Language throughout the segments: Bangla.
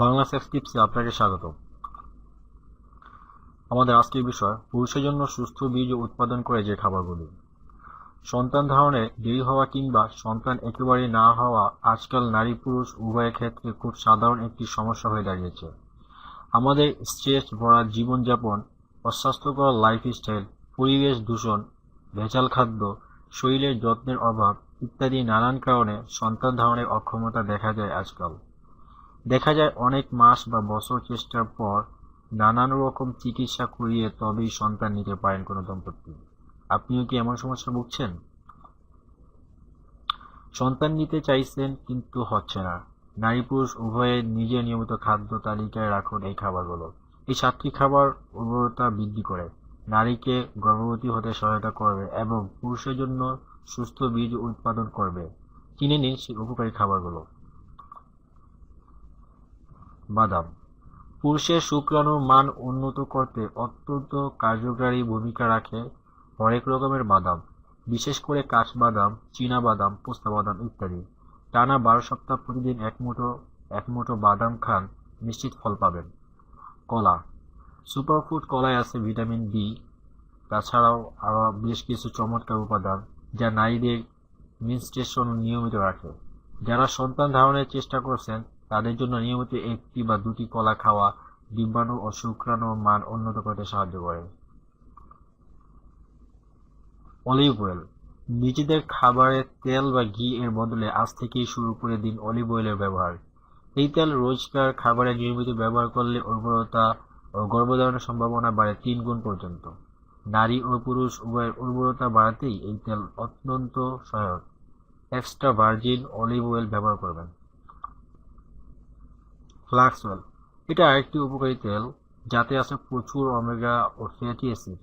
বাংলা সেক্স টিপসে আপনাকে স্বাগত। আমাদের আজকের বিষয় পুরুষের জন্য সুস্থ বীর্য উৎপাদন করে যে খাবারগুলি। সন্তান ধারণে দেরি হওয়া কিংবা সন্তান একেবারেই না হওয়া আজকাল নারী পুরুষ উভয়ের ক্ষেত্রে খুব সাধারণ একটি সমস্যা হয়ে দাঁড়িয়েছে। আমাদের স্ট্রেস ভরা জীবনযাপন, অস্বাস্থ্যকর লাইফস্টাইল, পরিবেশ দূষণ, ভেজাল খাদ্য, শরীরের যত্নের অভাব ইত্যাদি নানান কারণে সন্তান ধারণের অক্ষমতা দেখা যায় আজকাল। দেখা যায় অনেক মাস বা বছর চেষ্টার পর নানান রকম চিকিৎসা করিয়ে তবেই সন্তান নিতে পারেন কোনো দম্পতি। আপনিও কি এমন সমস্যা ভুগছেন? সন্তান নিতে চাইছেন কিন্তু হচ্ছে না। নারী পুরুষ উভয়ে নিজের নিয়মিত খাদ্য তালিকায় রাখুন এই খাবারগুলো। এই 7টি খাবার উর্বরতা বৃদ্ধি করে, নারীকে গর্ভবতী হতে সহায়তা করবে এবং পুরুষের জন্য সুস্থ বীর্য উৎপাদন করবে। কিনে নিন সেই উপকারী খাবারগুলো। বাদাম পুরুষের শুক্রাণুর মান উন্নত করতে অত্যন্ত কার্যকারী ভূমিকা রাখে হরেক রকমের বাদাম, বিশেষ করে কাঠবাদাম, চীনা বাদাম, পোস্তা বাদাম ইত্যাদি। টানা 12 সপ্তাহ প্রতিদিন এক মুঠো বাদাম খান, নিশ্চিত ফল পাবেন। কলা সুপারফুড কলায় আছে ভিটামিন বি, তাছাড়াও আরও বেশ কিছু চমৎকার উপাদান যা নারীদের মেনস্ট্রুয়েশন নিয়মিত রাখে। যারা সন্তান ধারণের চেষ্টা করছেন তাদের জন্য নিয়মিত 1টি বা 2টি কলা খাওয়া ডিম্বাণু ও শুক্রাণুর মান উন্নত করতে সাহায্য করে। অলিভ অয়েল নিজেদের খাবারে তেল বা ঘি এর বদলে আজ থেকেই শুরু করে দিন অলিভ অয়েলের ব্যবহার। এই তেল রোজকার খাবারে নিয়মিত ব্যবহার করলে উর্বরতা ও গর্ভধারণের সম্ভাবনা বাড়ে 3 গুণ পর্যন্ত। নারী ও পুরুষ উভয়ের উর্বরতা বাড়াতেই এই তেল অত্যন্ত সহায়ক। এক্সট্রা ভার্জিন অলিভ অয়েল ব্যবহার করবেন। ফ্লাক্স অয়েল এটা আরেকটি উপকারী তেল, যাতে আছে প্রচুর ওমেগা ও ফ্যাটি অ্যাসিড।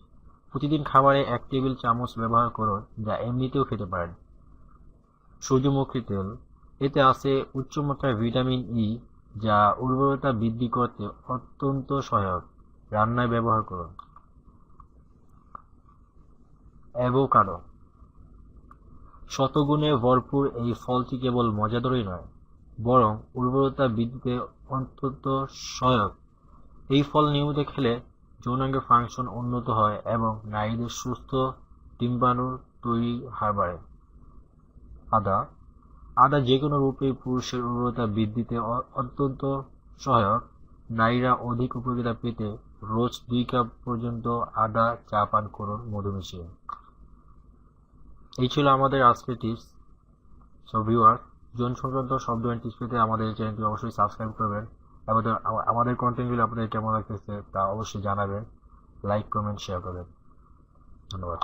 প্রতিদিন খাবারে 1 টেবিল চামচ ব্যবহার করুন, যা এমনিতেও খেতে পারেন। সূর্যমুখী তেল এতে আছে উচ্চমাত্রার ভিটামিন ই, যা উর্বরতা বৃদ্ধি করতে অত্যন্ত সহায়ক। রান্নায় ব্যবহার করুন। অ্যাভোকাডো শতগুণে ভরপুর এই ফলটি কেবল মজাদারই নয়, বরং উর্বরতা বৃদ্ধিতে অত্যন্ত সহায়ক। এই ফল নিয়মিত খেলে যৌনাঙ্গের ফাংশন উন্নত হয় এবং নারীদের সুস্থ ডিম্বাণুর তৈরি হার বাড়ে। আদা আদা যে কোনো রূপেই পুরুষের উর্বরতা বৃদ্ধিতে অত্যন্ত সহায়ক। নারীরা অধিক উপকারিতা পেতে রোজ 2 কাপ পর্যন্ত আদা চা পান করুন মধু মিশিয়ে। এই ছিল আমাদের আজকের টিপস। সো ভিউয়ার, যৌন সংক্রান্ত সব ধরনের টিপস পেতে আমাদের চ্যানেলটি অবশ্যই সাবস্ক্রাইব করবেন। আমাদের কন্টেন্টগুলো আপনাদের কেমন লাগতেছে তা অবশ্যই জানাবেন। লাইক, কমেন্ট, শেয়ার করবেন। ধন্যবাদ।